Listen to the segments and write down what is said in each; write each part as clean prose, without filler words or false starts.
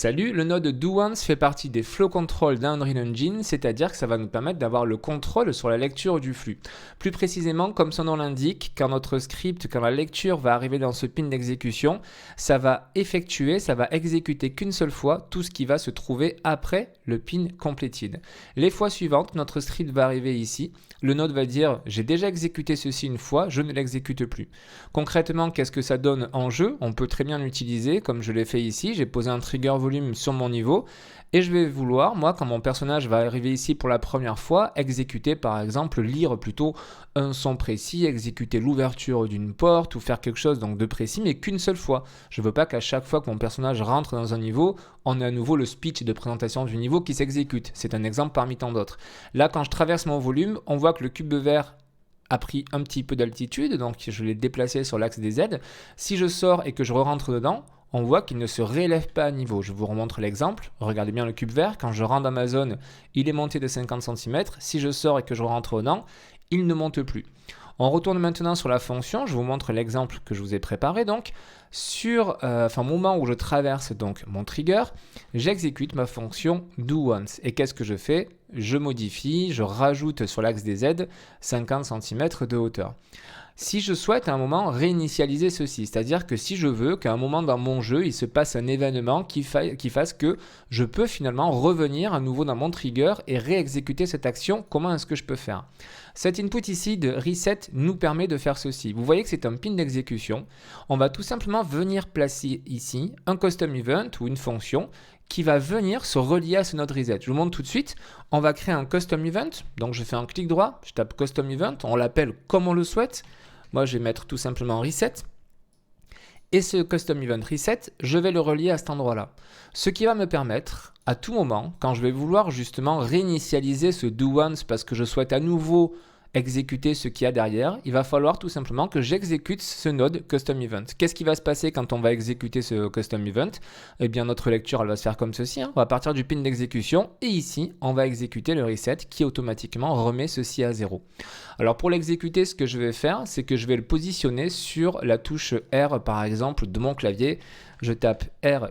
Salut, le node doOnce fait partie des flow control d'Unreal Engine, c'est-à-dire que ça va nous permettre d'avoir le contrôle sur la lecture du flux. Plus précisément, comme son nom l'indique, quand notre script, quand la lecture va arriver dans ce pin d'exécution, ça va exécuter qu'une seule fois tout ce qui va se trouver après le pin completed. Les fois suivantes, notre script va arriver ici, le node va dire j'ai déjà exécuté ceci une fois, je ne l'exécute plus. Concrètement, qu'est-ce que ça donne en jeu? On peut très bien l'utiliser comme je l'ai fait ici, j'ai posé un trigger volume sur mon niveau et je vais vouloir, moi, quand mon personnage va arriver ici pour la première fois, exécuter par exemple, lire plutôt un son précis, exécuter l'ouverture d'une porte ou faire quelque chose donc de précis mais qu'une seule fois. Je ne veux pas qu'à chaque fois que mon personnage rentre dans un niveau, on ait à nouveau le speech de présentation du niveau qui s'exécute. C'est un exemple parmi tant d'autres. Là, quand je traverse mon volume, on voit que le cube vert a pris un petit peu d'altitude, donc je l'ai déplacé sur l'axe des Z. Si je sors et que je rentre dedans, on voit qu'il ne se réélève pas à niveau. Je vous remontre l'exemple. Regardez bien le cube vert. Quand je rentre dans ma zone, il est monté de 50 cm. Si je sors et que je rentre dedans, il ne monte plus. On retourne maintenant sur la fonction. Je vous montre l'exemple que je vous ai préparé. Donc, au moment où je traverse donc mon trigger, j'exécute ma fonction doOnce. Et qu'est-ce que je fais? Je modifie, je rajoute sur l'axe des Z 50 cm de hauteur. Si je souhaite à un moment réinitialiser ceci, c'est-à-dire que si je veux qu'à un moment dans mon jeu, il se passe un événement qui fasse que je peux finalement revenir à nouveau dans mon trigger et réexécuter cette action, comment est-ce que je peux faire? Cet input ici de reset nous permet de faire ceci. Vous voyez que c'est un pin d'exécution. On va tout simplement venir placer ici un custom event ou une fonction qui va venir se relier à ce node reset. Je vous montre tout de suite. On va créer un custom event. Donc je fais un clic droit, je tape custom event, on l'appelle comme on le souhaite. Moi, je vais mettre tout simplement reset. Et ce custom event reset, je vais le relier à cet endroit-là. Ce qui va me permettre, à tout moment, quand je vais vouloir justement réinitialiser ce doOnce parce que je souhaite à nouveau exécuter ce qu'il y a derrière, il va falloir tout simplement que j'exécute ce node custom event. Qu'est-ce qui va se passer quand on va exécuter ce custom event? Eh bien, notre lecture, elle va se faire comme ceci. On va partir du pin d'exécution et ici, on va exécuter le reset qui automatiquement remet ceci à 0. Alors, pour l'exécuter, ce que je vais faire, c'est que je vais le positionner sur la touche R, par exemple, de mon clavier. Je tape R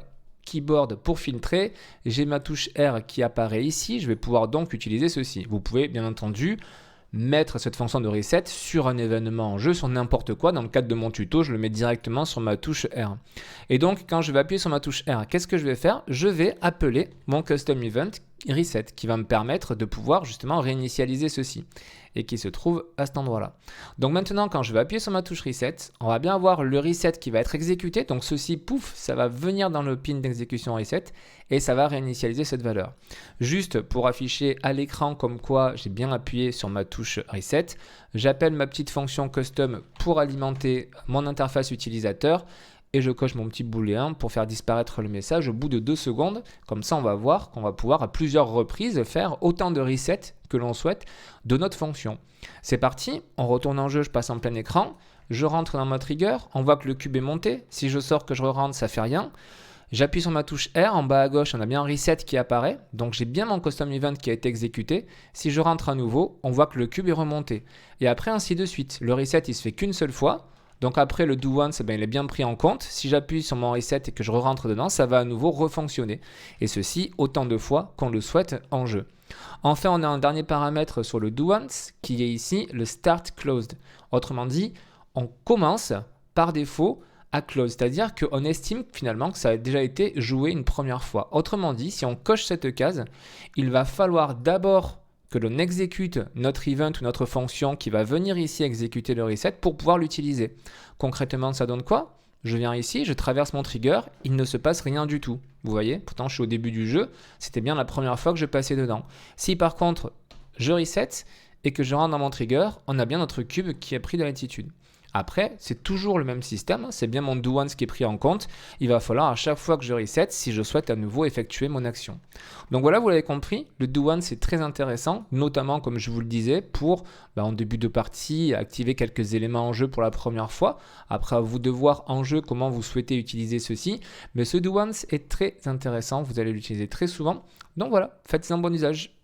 keyboard pour filtrer. J'ai ma touche R qui apparaît ici. Je vais pouvoir donc utiliser ceci. Vous pouvez, bien entendu, mettre cette fonction de reset sur un événement en jeu, sur n'importe quoi. Dans le cadre de mon tuto, je le mets directement sur ma touche R. Et donc, quand je vais appuyer sur ma touche R, qu'est-ce que je vais faire? Je vais appeler mon custom event reset qui va me permettre de pouvoir justement réinitialiser ceci et qui se trouve à cet endroit-là. Donc maintenant, quand je vais appuyer sur ma touche reset, on va bien avoir le reset qui va être exécuté. Donc ceci, pouf, ça va venir dans le pin d'exécution reset et ça va réinitialiser cette valeur. Juste pour afficher à l'écran comme quoi j'ai bien appuyé sur ma touche reset, j'appelle ma petite fonction custom pour alimenter mon interface utilisateur et je coche mon petit booléen pour faire disparaître le message au bout de 2 secondes. Comme ça, on va voir qu'on va pouvoir à plusieurs reprises faire autant de resets que l'on souhaite de notre fonction. C'est parti, on retourne en jeu, je passe en plein écran, je rentre dans ma trigger, on voit que le cube est monté. Si je sors, que je rentre, ça fait rien. J'appuie sur ma touche R, en bas à gauche, on a bien un reset qui apparaît. Donc j'ai bien mon custom event qui a été exécuté. Si je rentre à nouveau, on voit que le cube est remonté. Et après, ainsi de suite. Le reset, il se fait qu'une seule fois. Donc après, le doOnce, il est bien pris en compte. Si j'appuie sur mon reset et que je rentre dedans, ça va à nouveau refonctionner. Et ceci, autant de fois qu'on le souhaite en jeu. Enfin, on a un dernier paramètre sur le doOnce qui est ici le start closed. Autrement dit, on commence par défaut à close, c'est-à-dire qu'on estime finalement que ça a déjà été joué une première fois. Autrement dit, si on coche cette case, il va falloir d'abord que l'on exécute notre event ou notre fonction qui va venir ici exécuter le reset pour pouvoir l'utiliser. Concrètement, ça donne quoi? Je viens ici, je traverse mon trigger, il ne se passe rien du tout. Vous voyez, pourtant je suis au début du jeu, c'était bien la première fois que je passais dedans. Si par contre, je reset et que je rentre dans mon trigger, on a bien notre cube qui a pris de l'altitude. Après, c'est toujours le même système, c'est bien mon doOnce qui est pris en compte. Il va falloir à chaque fois que je reset si je souhaite à nouveau effectuer mon action. Donc voilà, vous l'avez compris, le doOnce est très intéressant, notamment comme je vous le disais, pour en début de partie activer quelques éléments en jeu pour la première fois. Après, à vous de voir en jeu comment vous souhaitez utiliser ceci. Mais ce doOnce est très intéressant, vous allez l'utiliser très souvent. Donc voilà, faites-en bon usage.